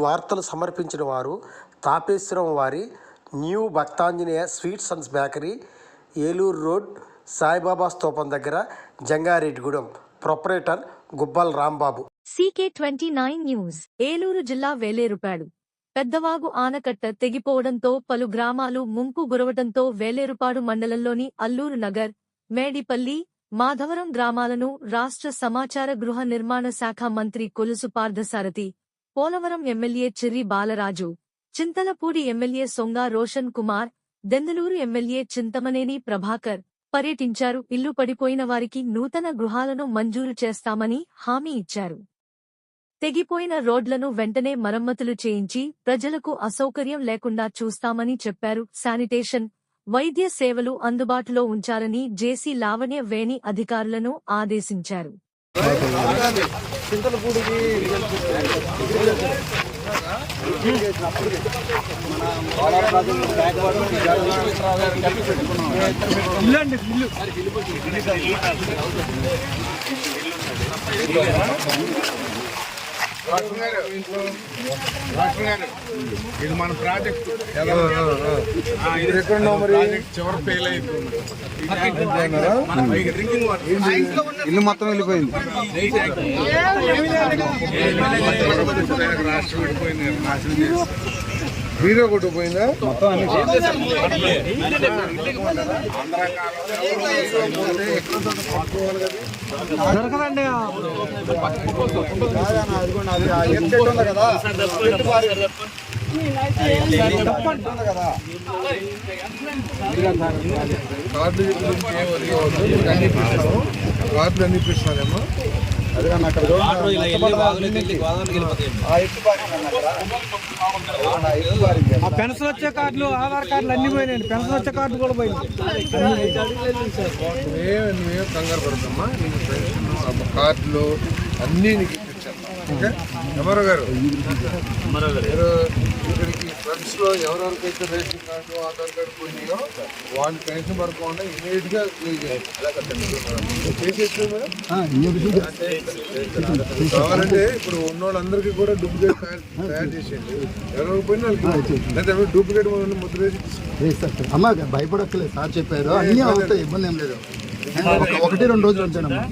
వార్తలు సమర్పించిన వారు తాపేశ్వరం వారి new Bhaktanjaneya sweets and bakery, Eluru road, Saibaba స్తూపం దగ్గర, Jangareddygudem. Proprietor Gubbal Rambabu. CK29 news. Eluru జిల్లా వేలేరుపాడు పెద్దవాగు ఆనకట్ట తెగిపోవడంతో పలు గ్రామాలు ముంపు గురవడంతో వేలేరుపాడు మండలంలోని అల్లూరు నగర్, మేడిపల్లి, మాధవరం గ్రామాలను రాష్ట్ర సమాచార గృహ నిర్మాణ శాఖ మంత్రి Kolusu Parthasarathy, Polavaram MLA Chirri Balaraju, Chintalapudi MLA Songa Roshan Kumar, Denduluru MLA Chintamaneni Prabhakar పర్యటించారు. ఇల్లు పడిపోయిన వారికి నూతన గృహాలను మంజూరు చేస్తామని హామీ ఇచ్చారు. తెగిపోయిన రోడ్లను వెంటనే మరమ్మతులు చేయించి ప్రజలకు అసౌకర్యం లేకుండా చూస్తామని చెప్పారు. శానిటేషన్, వైద్య సేవలు అందుబాటులో ఉంచాలని జేసీ లావణ్య వేణి అధికారులను ఆదేశించారు. ఇది మన ప్రాజెక్ట్ చివరి ఫెయిల్ అయిపోయింది. ఇల్లు మొత్తం వెళ్ళిపోయింది. రాష్ట్రం విడిపోయింది, నాశనం చేసి వీడియో కొట్టుకుపోయిందా మొత్తం అన్ని దొరకదండి. కదా కార్డులు అన్ని ఇప్పిస్తున్నారేమో. అదే అక్కడ పెన్షన్ వచ్చే కార్డులు, ఆధార్ కార్డులు అన్ని పోయినాయండి. పెన్షన్ వచ్చే కార్డు కూడా పోయింది. నువ్వేం కంగారు పడతామ్మా, నీకు పెన్షన్ కార్డులు అన్నీ నీకు ఇప్పించాను. ఓకే ఎమరో గారు, మీరు ఇక్కడికి ఫ్రెండ్స్ లో ఎవరెవరికైతే రేషన్ కార్డు, ఆధార్ కార్డు పోయినాయో వాళ్ళు పెన్షన్ పడకుండా ఇమీడియట్ గా క్లియర్ చేయాలి. కావాలంటే ఇప్పుడు ఉన్నోళ్ళందరికీ కూడా డూప్లికేట్ తయారు చేసేయండి. ఎవరికి పోయినా లేదా డూప్లికేట్ ముద్ర వేసి. అమ్మ భయపడక్కలేదు, సార్ చెప్పారు అన్నీ అవుతాయి, ఇబ్బంది ఏం లేదు. 1-2 రోజులు వచ్చానమ్మా.